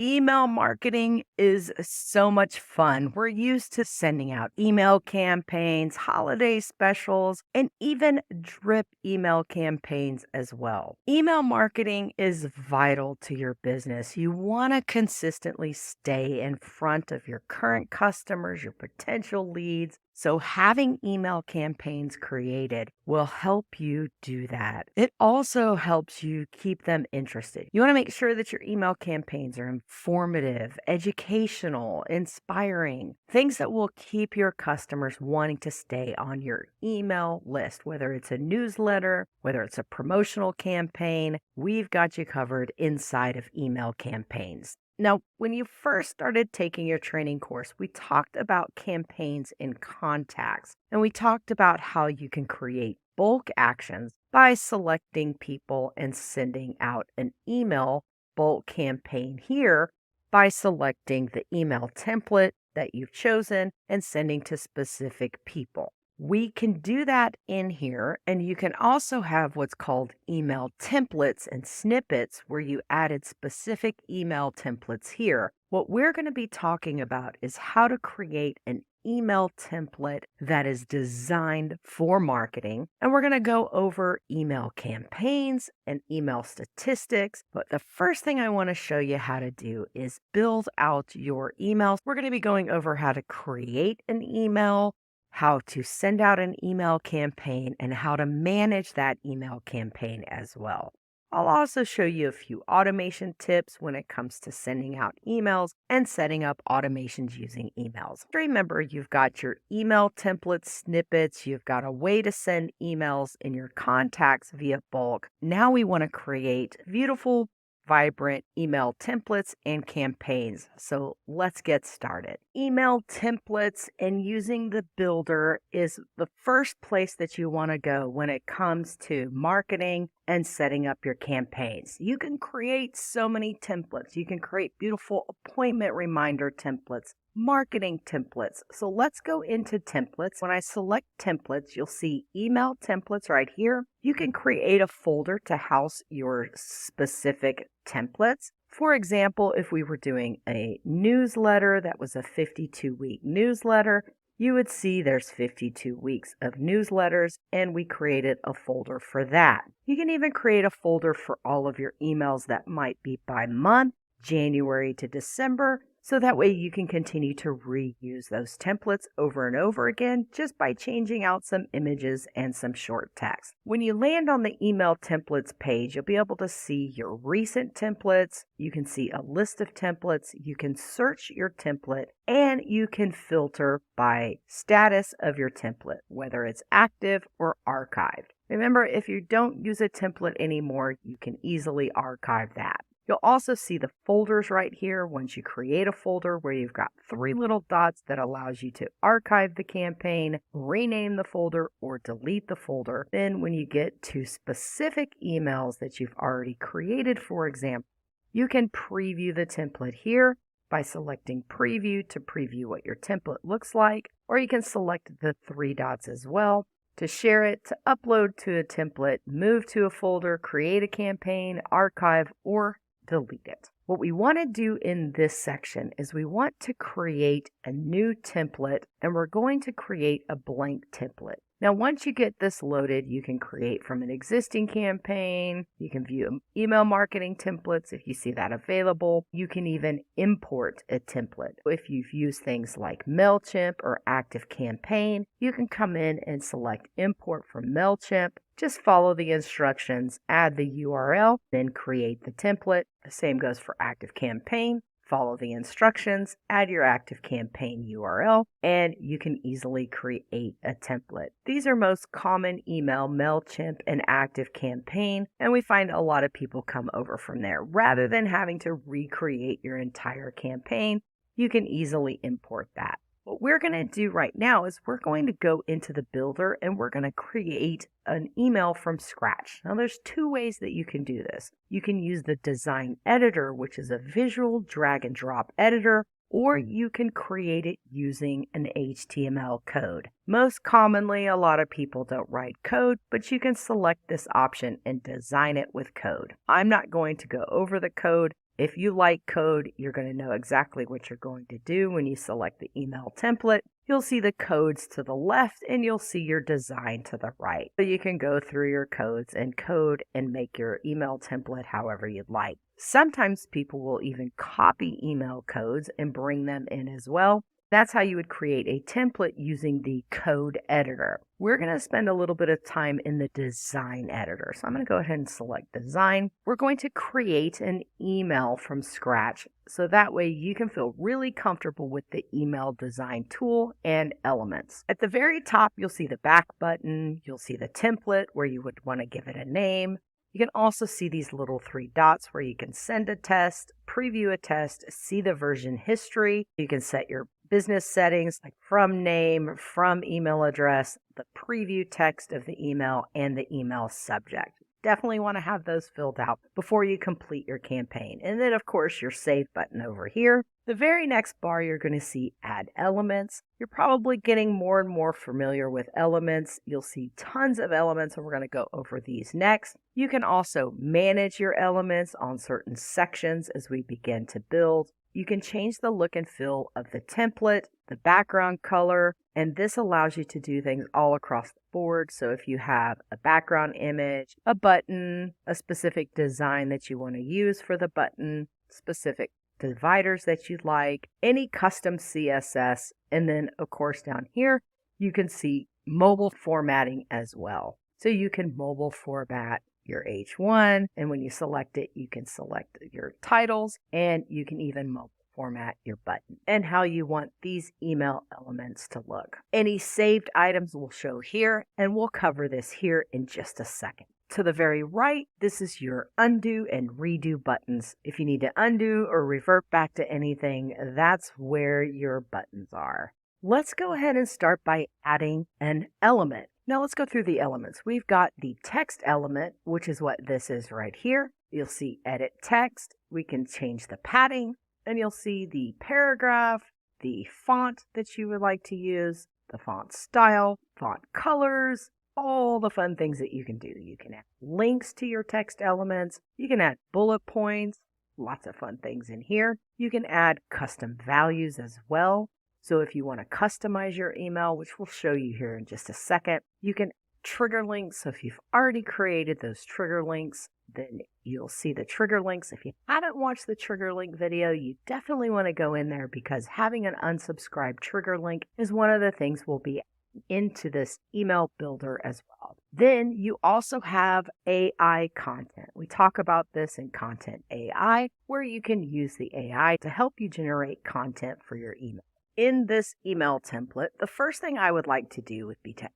Email marketing is so much fun. We're used to sending out email campaigns, holiday specials, and even drip email campaigns as well. Email marketing is vital to your business. You want to consistently stay in front of your current customers, your potential leads. So, having email campaigns created will help you do that. It also helps you keep them interested. You want to make sure that your email campaigns are informative, educational, inspiring, things that will keep your customers wanting to stay on your email list, whether it's a newsletter, whether it's a promotional campaign. We've got you covered inside of email campaigns. Now, when you first started taking your training course, we talked about campaigns in contacts, and we talked about how you can create bulk actions by selecting people and sending out an email bulk campaign here by selecting the email template that you've chosen and sending to specific people. We can do that in here, and you can also have what's called email templates and snippets where you added specific email templates here. What we're going to be talking about is how to create an email template that is designed for marketing. And we're going to go over email campaigns and email statistics. But the first thing I want to show you how to do is build out your emails. We're going to be going over how to create an email, how to send out an email campaign, and how to manage that email campaign as well. I'll also show you a few automation tips when it comes to sending out emails and setting up automations using emails. Remember, you've got your email template snippets, you've got a way to send emails in your contacts via bulk. Now we want to create beautiful, vibrant email templates and campaigns. So let's get started. Email templates and using the builder is the first place that you want to go when it comes to marketing and setting up your campaigns. You can create so many templates. You can create beautiful appointment reminder templates, marketing templates. So let's go into templates. When I select templates, you'll see email templates right here. You can create a folder to house your specific templates. For example, if we were doing a newsletter that was a 52-week newsletter, you would see there's 52 weeks of newsletters, and we created a folder for that. You can even create a folder for all of your emails that might be by month, January to December, so that way you can continue to reuse those templates over and over again just by changing out some images and some short text. When you land on the email templates page, you'll be able to see your recent templates. You can see a list of templates. You can search your template, and you can filter by status of your template, whether it's active or archived. Remember, if you don't use a template anymore, you can easily archive that. You'll also see the folders right here once you create a folder where you've got 3 little dots that allows you to archive the campaign, rename the folder, or delete the folder. Then when you get to specific emails that you've already created, for example, you can preview the template here by selecting preview to preview what your template looks like, or you can select the 3 dots as well to share it, to upload to a template, move to a folder, create a campaign, archive, or delete it. What we want to do in this section is we want to create a new template, and we're going to create a blank template. Now, once you get this loaded, you can create from an existing campaign. You can view email marketing templates if you see that available. You can even import a template. If you've used things like MailChimp or ActiveCampaign, you can come in and select import from MailChimp. Just follow the instructions, add the URL, then create the template. The same goes for ActiveCampaign. Follow the instructions, add your ActiveCampaign URL, and you can easily create a template. These are most common email, MailChimp, and ActiveCampaign, and we find a lot of people come over from there. Rather than having to recreate your entire campaign, you can easily import that. What we're going to do right now is we're going to go into the builder and we're going to create an email from scratch. Now there's 2 ways that you can do this. You can use the design editor, which is a visual drag and drop editor, or you can create it using an HTML code. Most commonly, a lot of people don't write code, but you can select this option and design it with code. I'm not going to go over the code If you like code, you're going to know exactly what you're going to do when you select the email template. You'll see the codes to the left and you'll see your design to the right. So you can go through your codes and code and make your email template however you'd like. Sometimes people will even copy email codes and bring them in as well. That's how you would create a template using the code editor. We're going to spend a little bit of time in the design editor. So I'm going to go ahead and select design. We're going to create an email from scratch. So that way you can feel really comfortable with the email design tool and elements. At the very top, you'll see the back button. You'll see the template where you would want to give it a name. You can also see these little 3 dots where you can send a test, preview a test, see the version history. You can set your business settings like from name, from email address, the preview text of the email, and the email subject. Definitely want to have those filled out before you complete your campaign. And then, of course, your save button over here. The very next bar, you're going to see add elements. You're probably getting more and more familiar with elements. You'll see tons of elements, and we're going to go over these next. You can also manage your elements on certain sections as we begin to build. You can change the look and feel of the template, the background color, and this allows you to do things all across the board. So if you have a background image, a button, a specific design that you want to use for the button, specific dividers that you'd like, any custom CSS, and then of course down here you can see mobile formatting as well. So you can mobile format your H1, and when you select it, you can select your titles, and you can even mobile format your button and how you want these email elements to look. Any saved items will show here, and we'll cover this here in just a second. To the very right, this is your undo and redo buttons. If you need to undo or revert back to anything, that's where your buttons are. Let's go ahead and start by adding an element. Now let's go through the elements. We've got the text element, which is what this is right here. You'll see edit text. We can change the padding, and you'll see the paragraph, the font that you would like to use, the font style, font colors, all the fun things that you can do. You can add links to your text elements. You can add bullet points, lots of fun things in here. You can add custom values as well. So if you want to customize your email, which we'll show you here in just a second, you can trigger links. So if you've already created those trigger links, then you'll see the trigger links. If you haven't watched the trigger link video, you definitely want to go in there because having an unsubscribed trigger link is one of the things we'll be into this email builder as well. Then you also have AI content. We talk about this in Content AI, where you can use the AI to help you generate content for your email. In this email template, the first thing I would like to do would be to add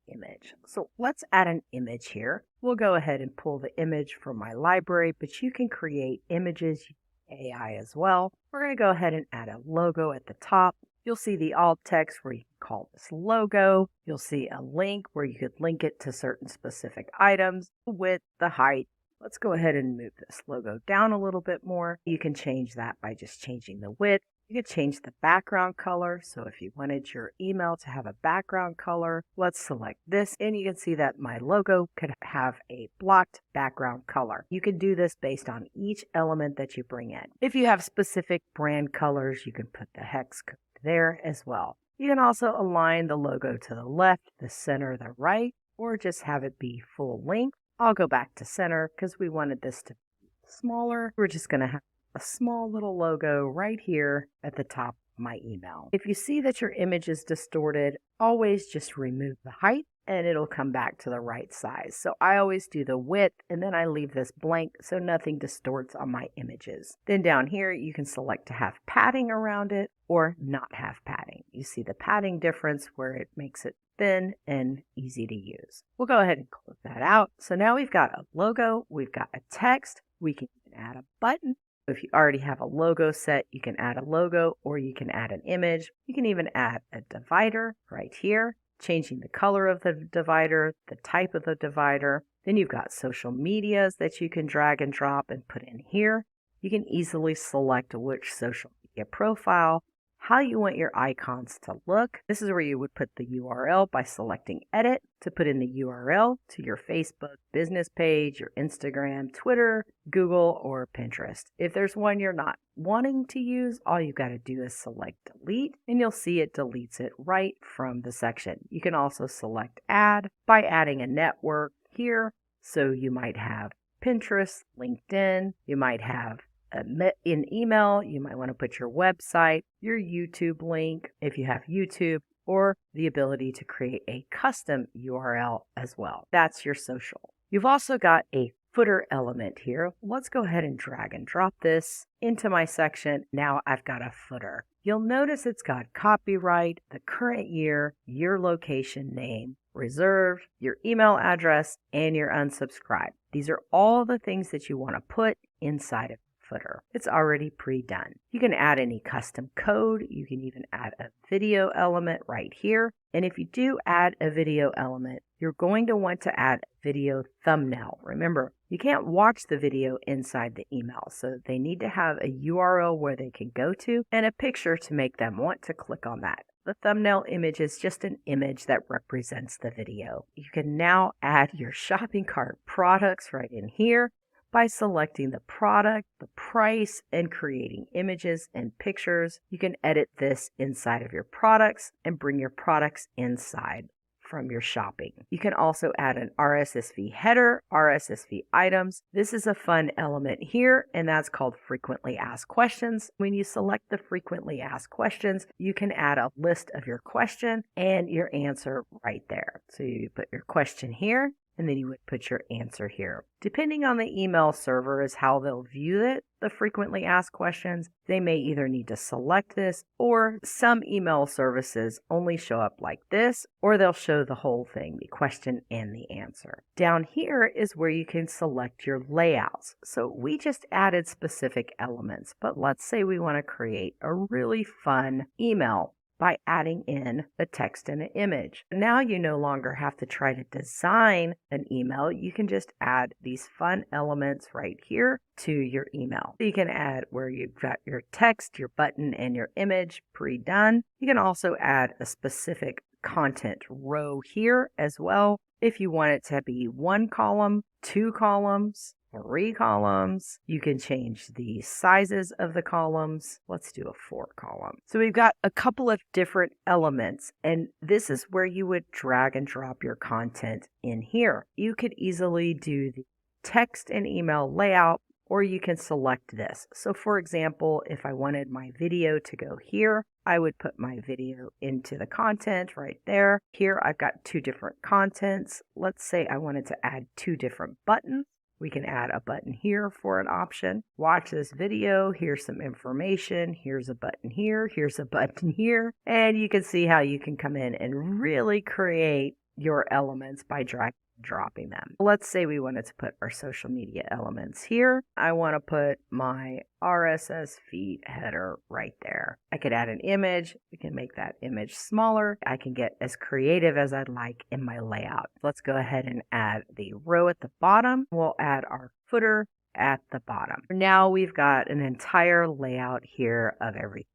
an image. So let's add an image here. We'll go ahead and pull the image from my library, but you can create images using AI as well. We're going to go ahead and add a logo at the top. You'll see the alt text where you can call this logo. You'll see a link where you could link it to certain specific items, the width, the height. Let's go ahead and move this logo down a little bit more. You can change that by just changing the width. You could change the background color. So if you wanted your email to have a background color, let's select this, and you can see that my logo could have a blocked background color. You can do this based on each element that you bring in. If you have specific brand colors, you can put the hex code there as well. You can also align the logo to the left, the center, the right, or just have it be full length. I'll go back to center because we wanted this to be smaller. We're just going to have a small little logo right here at the top of my email. If you see that your image is distorted, always just remove the height and it'll come back to the right size. So I always do the width and then I leave this blank so nothing distorts on my images. Then down here you can select to have padding around it or not have padding. You see the padding difference where it makes it thin and easy to use. We'll go ahead and close that out. So now we've got a logo, we've got a text, we can add a button. If you already have a logo set, you can add a logo or you can add an image. You can even add a divider right here, changing the color of the divider, the type of the divider. Then you've got social medias that you can drag and drop and put in here. You can easily select which social media profile, how you want your icons to look. This is where you would put the URL by selecting Edit to put in the URL to your Facebook business page, your Instagram, Twitter, Google, or Pinterest. If there's one you're not wanting to use, all you got to do is select Delete, and you'll see it deletes it right from the section. You can also select Add by adding a network here. So you might have Pinterest, LinkedIn, you might have an email, you might want to put your website, your YouTube link if you have YouTube, or the ability to create a custom URL as well. That's your social. You've also got a footer element here. Let's go ahead and drag and drop this into my section. Now I've got a footer. You'll notice it's got copyright, the current year, your location name, reserved, your email address, and your unsubscribe. These are all the things that you want to put inside of footer. It's already pre-done. You can add any custom code. You can even add a video element right here. And if you do add a video element, you're going to want to add a video thumbnail. Remember, you can't watch the video inside the email, so they need to have a URL where they can go to and a picture to make them want to click on that. The thumbnail image is just an image that represents the video. You can now add your shopping cart products right in here by selecting the product, the price, and creating images and pictures. You can edit this inside of your products and bring your products inside from your shopping. You can also add an RSS feed header, RSS feed items. This is a fun element here, and that's called frequently asked questions. When you select the frequently asked questions, you can add a list of your question and your answer right there. So you put your question here, and then you would put your answer here. Depending on the email server is how they'll view it, the frequently asked questions. They may either need to select this, or some email services only show up like this, or they'll show the whole thing, the question and the answer. Down here is where you can select your layouts. So we just added specific elements, but let's say we want to create a really fun email by adding in a text and an image. Now you no longer have to try to design an email. You can just add these fun elements right here to your email. You can add where you've got your text, your button, and your image pre-done. You can also add a specific content row here as well. If you want it to be 1 column, 2 columns, 3 columns. You can change the sizes of the columns. Let's do a 4 column. So we've got a couple of different elements, and this is where you would drag and drop your content in here. You could easily do the text and email layout, or you can select this. So for example, if I wanted my video to go here, I would put my video into the content right there. Here I've got 2 different contents. Let's say I wanted to add 2 different buttons. We can add a button here for an option. Watch this video. Here's some information. Here's a button here. Here's a button here. And you can see how you can come in and really create your elements by dragging and dropping them. Let's say we wanted to put our social media elements here. I want to put my RSS feed header right there. I could add an image. We can make that image smaller. I can get as creative as I'd like in my layout. Let's go ahead and add the row at the bottom. We'll add our footer at the bottom. Now we've got an entire layout here of everything.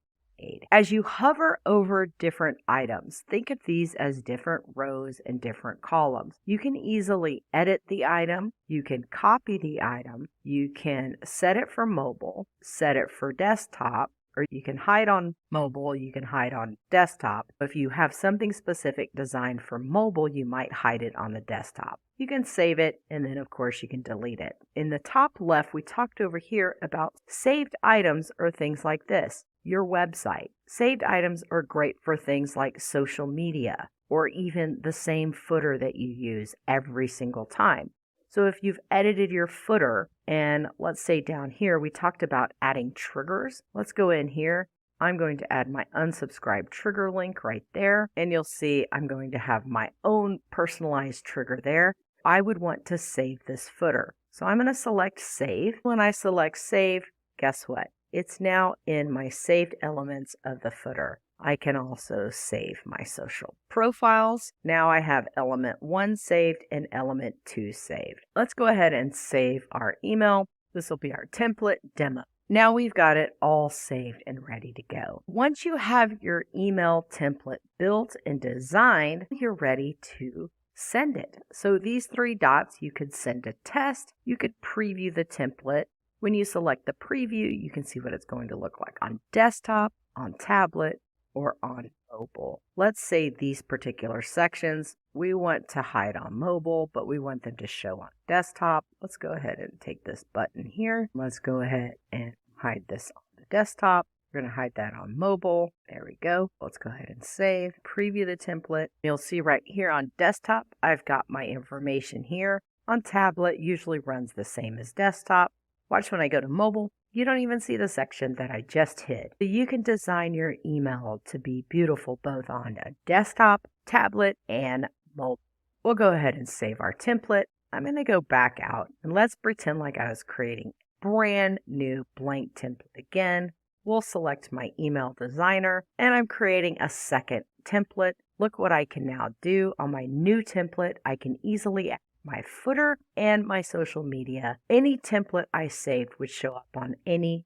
As you hover over different items, think of these as different rows and different columns. You can easily edit the item. You can copy the item. You can set it for mobile, set it for desktop, or you can hide on mobile, you can hide on desktop. If you have something specific designed for mobile, you might hide it on the desktop. You can save it, and then of course you can delete it. In the top left, we talked over here about saved items or things like this. Your website. Saved items are great for things like social media, or even the same footer that you use every single time. So if you've edited your footer, and let's say down here, we talked about adding triggers. Let's go in here. I'm going to add my unsubscribe trigger link right there, and you'll see I'm going to have my own personalized trigger there. I would want to save this footer. So I'm going to select save. When I select save, guess what? It's now in my saved elements of the footer. I can also save my social profiles. Now I have element 1 saved and element 2 saved. Let's go ahead and save our email. This will be our template demo. Now we've got it all saved and ready to go. Once you have your email template built and designed, you're ready to send it. So these three dots, you could send a test, you could preview the template. When you select the preview, you can see what it's going to look like on desktop, on tablet, or on mobile. Let's say these particular sections we want to hide on mobile, but we want them to show on desktop. Let's go ahead and take this button here. Let's go ahead and hide this on the desktop. We're going to hide that on mobile. There we go. Let's go ahead and save, preview the template. You'll see right here on desktop, I've got my information here. On tablet, usually runs the same as desktop. Watch when I go to mobile, you don't even see the section that I just hid. So you can design your email to be beautiful both on a desktop, tablet, and mobile. We'll go ahead and save our template. I'm going to go back out and let's pretend like I was creating a brand new blank template again. We'll select my email designer and I'm creating a second template. Look what I can now do on my new template. I can easily add my footer and my social media. Any template I saved would show up on any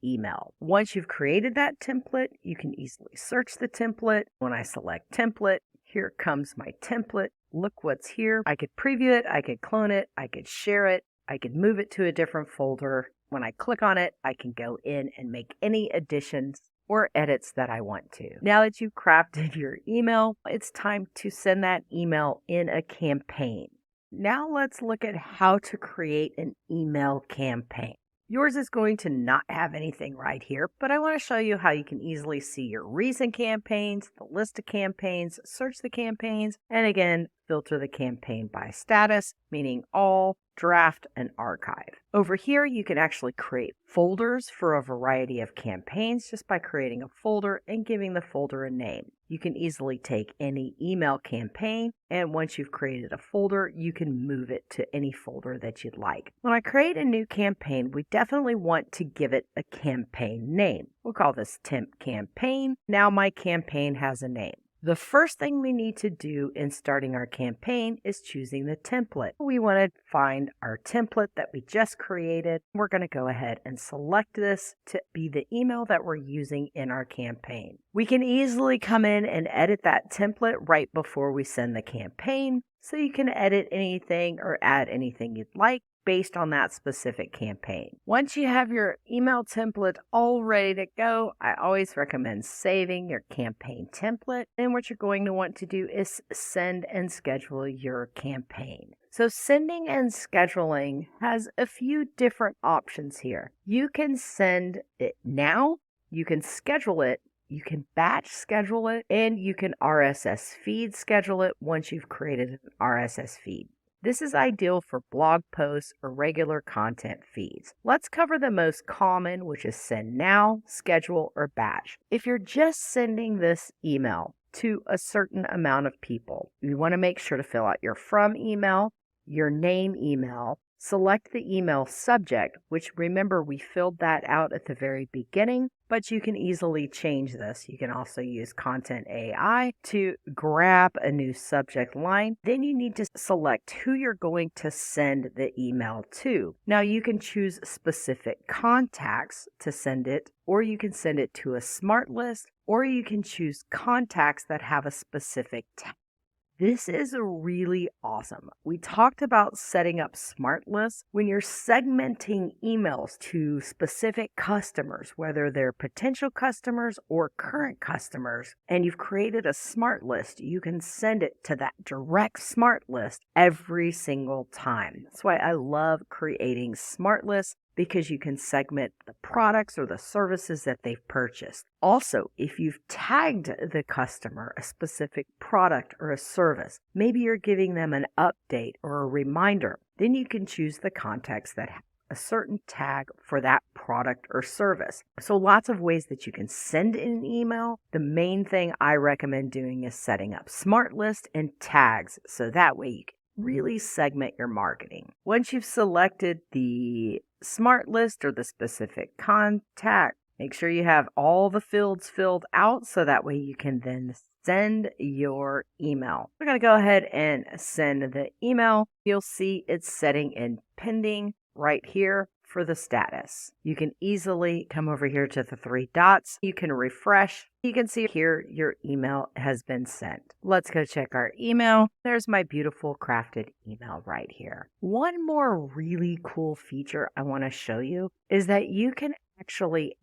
email. Once you've created that template, you can easily search the template. When I select template, here comes my template. Look what's here. I could preview it, I could clone it, I could share it, I could move it to a different folder. When I click on it, I can go in and make any additions or edits that I want to. Now that you've crafted your email, it's time to send that email in a campaign. Now let's look at how to create an email campaign. Yours is going to not have anything right here, but I want to show you how you can easily see your recent campaigns, the list of campaigns, search the campaigns, and again, filter the campaign by status, meaning all, draft, and archive. Over here, you can actually create folders for a variety of campaigns just by creating a folder and giving the folder a name. You can easily take any email campaign, and once you've created a folder, you can move it to any folder that you'd like. When I create a new campaign, we definitely want to give it a campaign name. We'll call this Temp Campaign. Now my campaign has a name. The first thing we need to do in starting our campaign is choosing the template. We want to find our template that we just created. We're going to go ahead and select this to be the email that we're using in our campaign. We can easily come in and edit that template right before we send the campaign, so you can edit anything or add anything you'd like based on that specific campaign. Once you have your email template all ready to go, I always recommend saving your campaign template. And what you're going to want to do is send and schedule your campaign. So sending and scheduling has a few different options here. You can send it now, you can schedule it, you can batch schedule it, and you can RSS feed schedule it once you've created an RSS feed. This is ideal for blog posts or regular content feeds. Let's cover the most common, which is send now, schedule, or batch. If you're just sending this email to a certain amount of people, you want to make sure to fill out your from email, your name email, select the email subject, which remember we filled that out at the very beginning, but you can easily change this. You can also use Content AI to grab a new subject line. Then you need to select who you're going to send the email to. Now you can choose specific contacts to send it, or you can send it to a smart list, or you can choose contacts that have a specific tag. This is really awesome. We talked about setting up smart lists. When you're segmenting emails to specific customers, whether they're potential customers or current customers, and you've created a smart list, you can send it to that direct smart list every single time. That's why I love creating smart lists, because you can segment the products or the services that they've purchased. Also, if you've tagged the customer a specific product or a service, maybe you're giving them an update or a reminder, then you can choose the contacts that have a certain tag for that product or service. So lots of ways that you can send an email. The main thing I recommend doing is setting up smart lists and tags, so that way you can really segment your marketing. Once you've selected the smart list or the specific contact, make sure you have all the fields filled out so that way you can then send your email. We're going to go ahead and send the email. You'll see it's setting in pending right here for the status. You can easily come over here to the three dots. You can refresh. You can see here your email has been sent. Let's go check our email. There's my beautiful crafted email right here. One more really cool feature I want to show you is that you can actually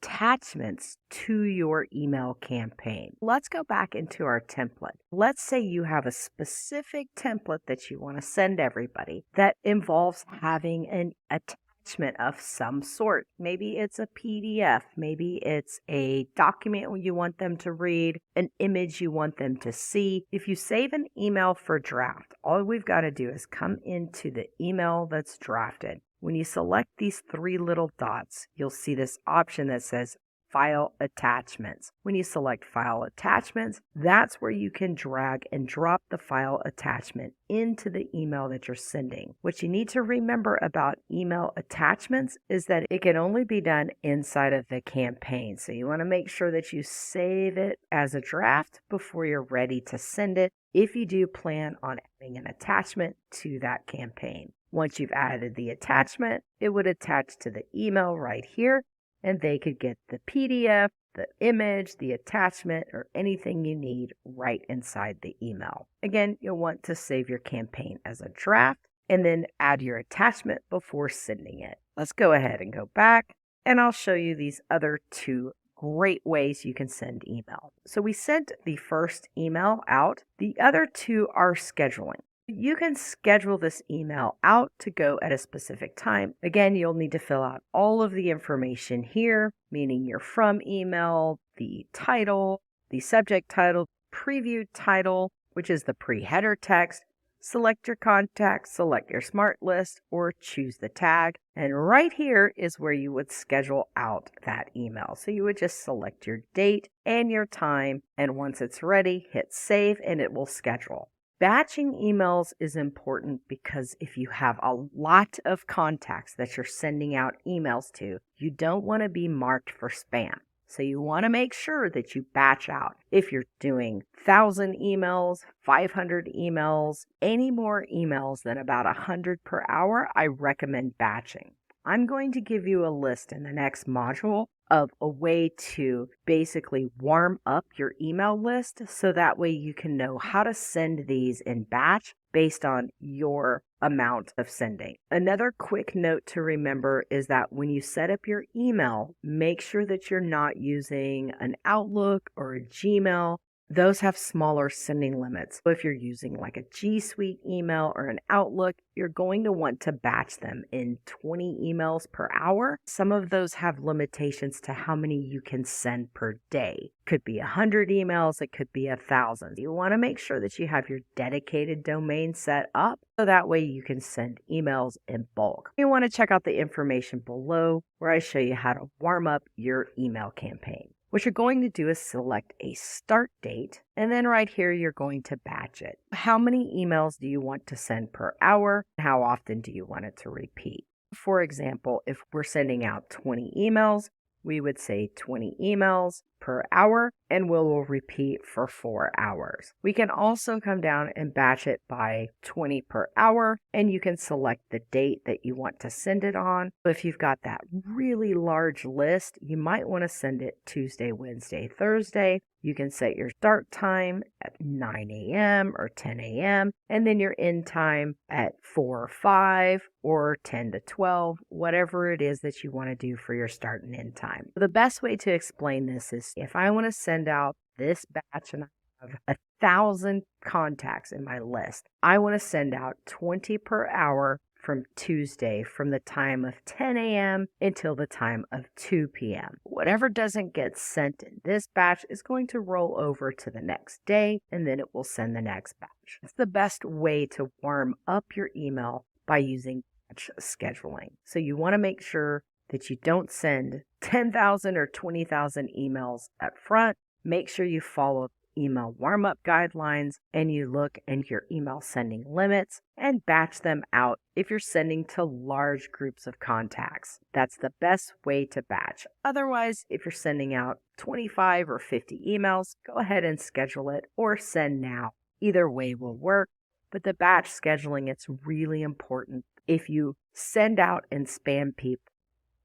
attachments to your email campaign. Let's go back into our template. Let's say you have a specific template that you want to send everybody that involves having an attachment of some sort. Maybe it's a PDF, maybe it's a document you want them to read, an image you want them to see. If you save an email for draft, all we've got to do is come into the email that's drafted. When you select these three little dots, you'll see this option that says File Attachments. When you select File Attachments, that's where you can drag and drop the file attachment into the email that you're sending. What you need to remember about email attachments is that it can only be done inside of the campaign. So you want to make sure that you save it as a draft before you're ready to send it, if you do plan on adding an attachment to that campaign. Once you've added the attachment, it would attach to the email right here, and they could get the PDF, the image, the attachment, or anything you need right inside the email. Again, you'll want to save your campaign as a draft and then add your attachment before sending it. Let's go ahead and go back, and I'll show you these other two great ways you can send email. So we sent the first email out. The other two are scheduling. You can schedule this email out to go at a specific time. Again, you'll need to fill out all of the information here, meaning your from email, the title, the subject title, preview title, which is the pre-header text, select your contact, select your smart list, or choose the tag. And right here is where you would schedule out that email. So you would just select your date and your time, and once it's ready, hit save and it will schedule. Batching emails is important because if you have a lot of contacts that you're sending out emails to, you don't want to be marked for spam. So you want to make sure that you batch out. If you're doing 1,000 emails, 500 emails, any more emails than about 100 per hour, I recommend batching. I'm going to give you a list in the next module of a way to basically warm up your email list so that way you can know how to send these in batch based on your amount of sending. Another quick note to remember is that when you set up your email, make sure that you're not using an Outlook or a Gmail. Those have smaller sending limits. So if you're using like a G Suite email or an Outlook, you're going to want to batch them in 20 emails per hour. Some of those have limitations to how many you can send per day. Could be 100 emails, it could be 1,000. You want to make sure that you have your dedicated domain set up so that way you can send emails in bulk. You want to check out the information below where I show you how to warm up your email campaign. What you're going to do is select a start date, and then right here you're going to batch it. How many emails do you want to send per hour? How often do you want it to repeat? For example, if we're sending out 20 emails, we would say 20 emails per hour, and we'll repeat for 4 hours. We can also come down and batch it by 20 per hour, and you can select the date that you want to send it on. If you've got that really large list, you might want to send it Tuesday, Wednesday, Thursday. You can set your start time at 9 a.m. or 10 a.m. and then your end time at 4 or 5 or 10 to 12, whatever it is that you want to do for your start and end time. The best way to explain this is if I want to send out this batch and I have 1,000 contacts in my list, I want to send out 20 per hour from Tuesday from the time of 10 a.m. until the time of 2 p.m. Whatever doesn't get sent in this batch is going to roll over to the next day, and then it will send the next batch. It's the best way to warm up your email by using batch scheduling. So you want to make sure that you don't send 10,000 or 20,000 emails up front. Make sure you follow email warm-up guidelines and you look at your email sending limits and batch them out if you're sending to large groups of contacts. That's the best way to batch. Otherwise, if you're sending out 25 or 50 emails, go ahead and schedule it or send now. Either way will work, but the batch scheduling, it's really important If you send out and spam people,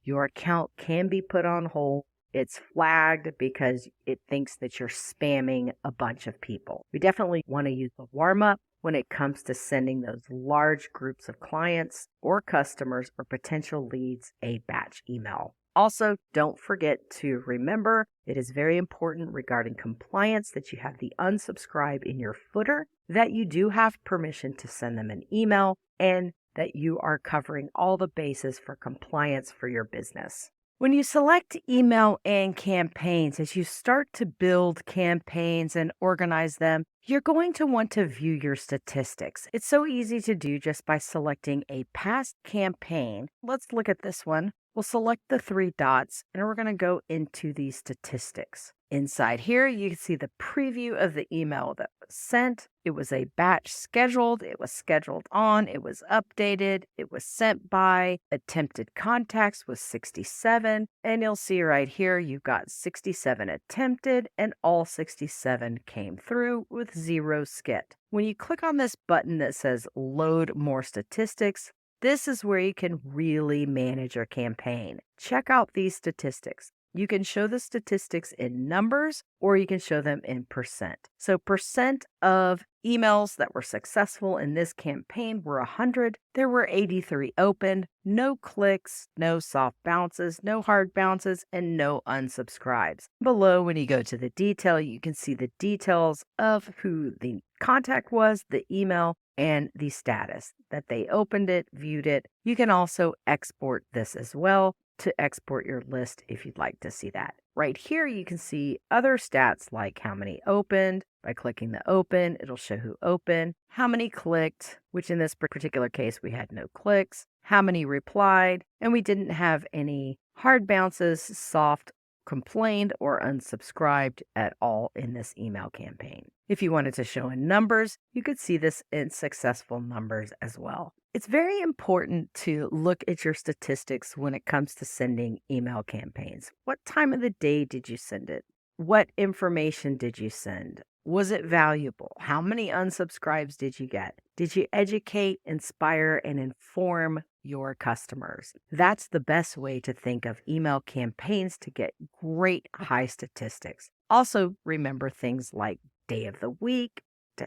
your account can be put on hold. It's flagged because it thinks that you're spamming a bunch of people. We definitely want to use the warm up when it comes to sending those large groups of clients or customers or potential leads a batch email. Also, don't forget to remember it is very important regarding compliance that you have the unsubscribe in your footer, that you do have permission to send them an email, and that you are covering all the bases for compliance for your business. When you select email and campaigns, as you start to build campaigns and organize them, you're going to want to view your statistics. It's so easy to do just by selecting a past campaign. Let's look at this one. We'll select the three dots and we're going to go into the statistics. Inside here, you can see the preview of the email that was sent. It was a batch scheduled. It was scheduled on. It was updated. It was sent by. Attempted contacts was 67. And you'll see right here, you've got 67 attempted and all 67 came through with 0 skip. When you click on this button that says load more statistics, this is where you can really manage your campaign. Check out these statistics. You can show the statistics in numbers or you can show them in percent. So percent of emails that were successful in this campaign were 100. There were 83 opened, no clicks, no soft bounces, no hard bounces, and no unsubscribes. Below, when you go to the detail, you can see the details of who the contact was, the email, and the status that they opened it, viewed it. You can also export this as well to export your list if you'd like to see that. Right here, you can see other stats like how many opened. By clicking the open, it'll show who opened, how many clicked, which in this particular case, we had no clicks, how many replied, and we didn't have any hard bounces, soft, complained, or unsubscribed at all in this email campaign. If you wanted to show in numbers, you could see this in successful numbers as well. It's very important to look at your statistics when it comes to sending email campaigns. What time of the day did you send it? What information did you send? Was it valuable? How many unsubscribes did you get? Did you educate, inspire, and inform your customers? That's the best way to think of email campaigns to get great high statistics. Also, remember things like day of the week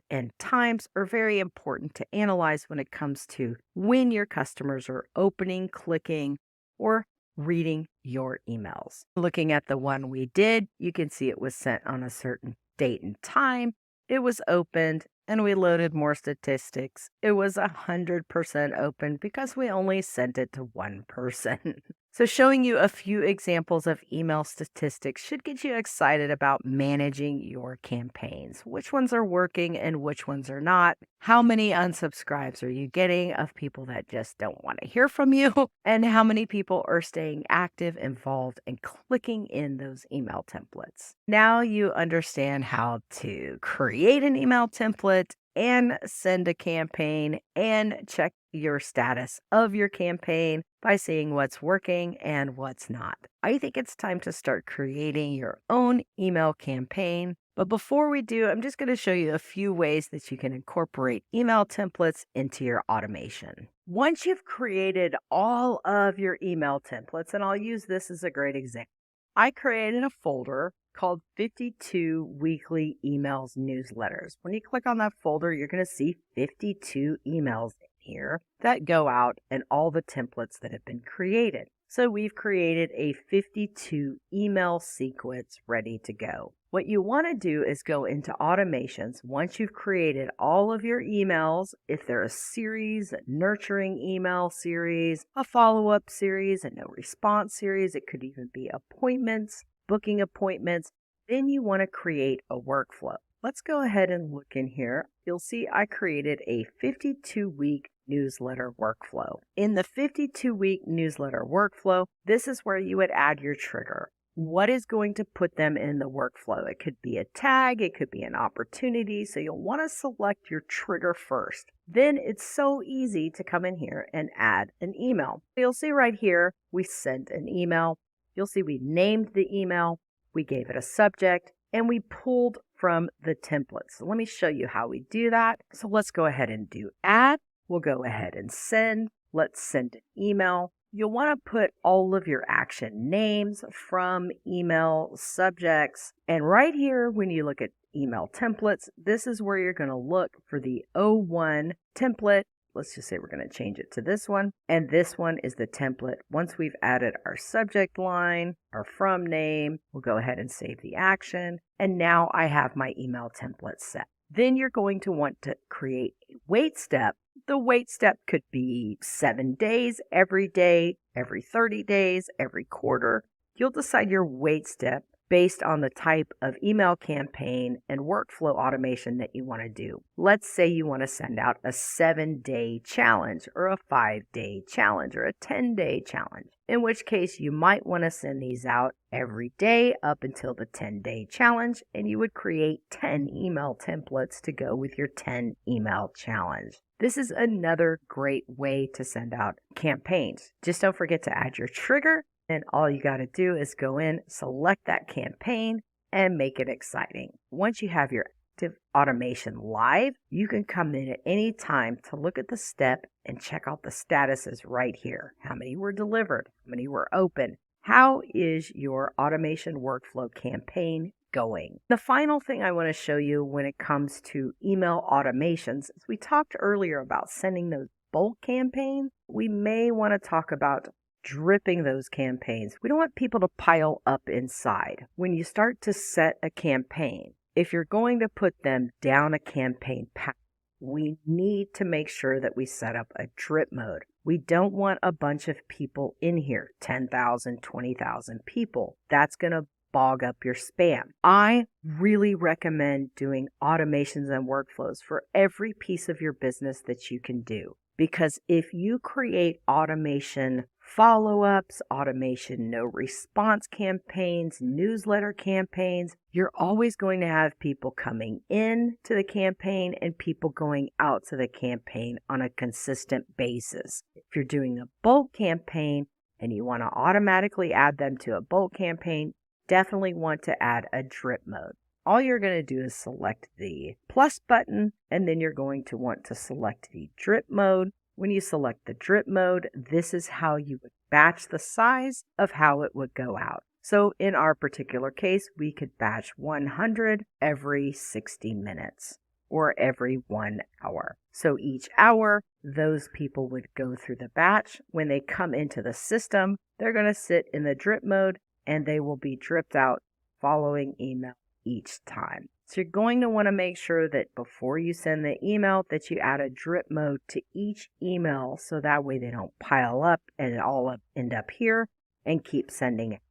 and times are very important to analyze when it comes to when your customers are opening, clicking, or reading your emails. Looking at the one we did, you can see it was sent on a certain date and time. It was opened and we loaded more statistics. It was 100% open because we only sent it to one person. So showing you a few examples of email statistics should get you excited about managing your campaigns. Which ones are working and which ones are not? How many unsubscribes are you getting of people that just don't want to hear from you? And how many people are staying active, involved, and clicking in those email templates? Now you understand how to create an email template and send a campaign and check your status of your campaign by seeing what's working and what's not. I think it's time to start creating your own email campaign. But before we do, I'm just going to show you a few ways that you can incorporate email templates into your automation. Once you've created all of your email templates, and I'll use this as a great example, I created a folder called 52 Weekly Emails Newsletters. When you click on that folder, you're going to see 52 emails in here that go out and all the templates that have been created. So we've created a 52 email sequence ready to go. What you want to do is go into automations. Once you've created all of your emails, if they're a series, a nurturing email series, a follow-up series, a no response series, it could even be appointments, booking appointments, then you want to create a workflow. Let's go ahead and look in here. You'll see I created a 52-week newsletter workflow. In the 52-week newsletter workflow, this is where you would add your trigger. What is going to put them in the workflow? It could be a tag, it could be an opportunity, so you'll want to select your trigger first. Then it's so easy to come in here and add an email. You'll see right here, we sent an email. You'll see we named the email, we gave it a subject, and we pulled from the template. So let me show you how we do that. So let's go ahead and do add. We'll go ahead and send. Let's send an email. You'll want to put all of your action names, from, email, subjects. And right here, when you look at email templates, this is where you're going to look for the O1 template. Let's just say we're going to change it to this one. And this one is the template. Once we've added our subject line, our from name, we'll go ahead and save the action. And now I have my email template set. Then you're going to want to create a wait step. The wait step could be 7 days, every day, every 30 days, every quarter. You'll decide your wait step based on the type of email campaign and workflow automation that you want to do. Let's say you want to send out a 7-day challenge or a 5-day challenge or a 10-day challenge, in which case you might want to send these out every day up until the 10-day challenge, and you would create 10 email templates to go with your 10 email challenge. This is another great way to send out campaigns. Just don't forget to add your trigger. And all you got to do is go in, select that campaign, and make it exciting. Once you have your active automation live, you can come in at any time to look at the step and check out the statuses right here. How many were delivered? How many were open? How is your automation workflow campaign going? The final thing I want to show you when it comes to email automations is we talked earlier about sending those bulk campaigns. We may want to talk about dripping those campaigns. We don't want people to pile up inside. When you start to set a campaign, if you're going to put them down a campaign path, we need to make sure that we set up a drip mode. We don't want a bunch of people in here, 10,000, 20,000 people. That's going to bog up your spam. I really recommend doing automations and workflows for every piece of your business that you can do. Because if you create automation follow-ups, automation no response campaigns, newsletter campaigns, you're always going to have people coming in to the campaign and people going out to the campaign on a consistent basis. If you're doing a bulk campaign and you want to automatically add them to a bulk campaign, definitely want to add a drip mode. All you're going to do is select the plus button, and then you're going to want to select the drip mode. When you select the drip mode, this is how you would batch the size of how it would go out. So in our particular case, we could batch 100 every 60 minutes or every 1 hour. So each hour, those people would go through the batch. When they come into the system, they're going to sit in the drip mode and they will be dripped out following email each time. So you're going to want to make sure that before you send the email that you add a drip mode to each email so that way they don't pile up and all end up here and keep sending it.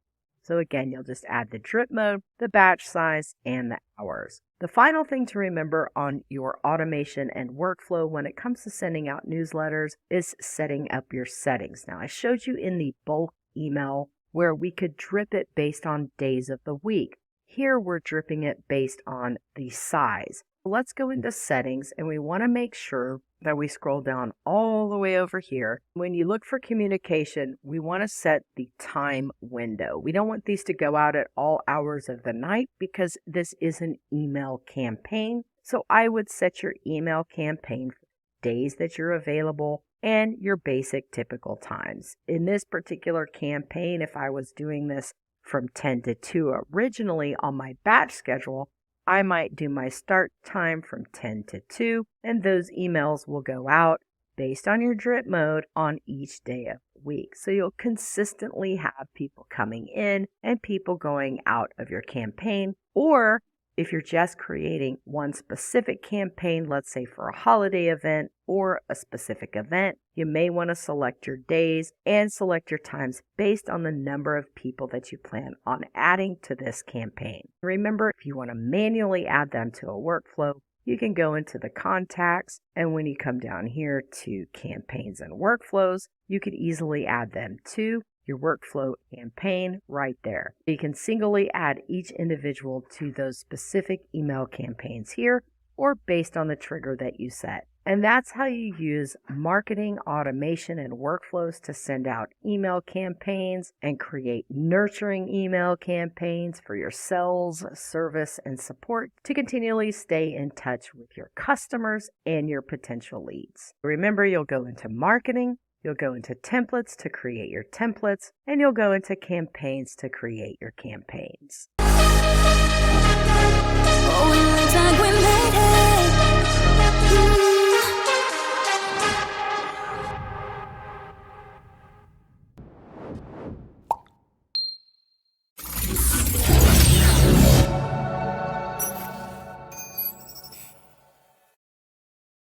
So again, you'll just add the drip mode, the batch size, and the hours. The final thing to remember on your automation and workflow when it comes to sending out newsletters is setting up your settings. Now, I showed you in the bulk email where we could drip it based on days of the week. Here we're dripping it based on the size. Let's go into settings, and we want to make sure that we scroll down all the way over here. When you look for communication, we want to set the time window. We don't want these to go out at all hours of the night because this is an email campaign. So I would set your email campaign for days that you're available and your basic typical times. In this particular campaign, if I was doing this from 10 to 2 originally on my batch schedule, I might do my start time from 10 to 2, and those emails will go out based on your drip mode on each day of the week. So you'll consistently have people coming in and people going out of your campaign. Or if you're just creating one specific campaign, let's say for a holiday event or a specific event, you may want to select your days and select your times based on the number of people that you plan on adding to this campaign. Remember, if you want to manually add them to a workflow, you can go into the contacts, and when you come down here to campaigns and workflows, you could easily add them to your workflow campaign right there. You can singly add each individual to those specific email campaigns here or based on the trigger that you set. And that's how you use marketing, automation, and workflows to send out email campaigns and create nurturing email campaigns for your sales, service, and support to continually stay in touch with your customers and your potential leads. Remember, you'll go into marketing, You'll go into templates to create your templates, and you'll go into campaigns to create your campaigns.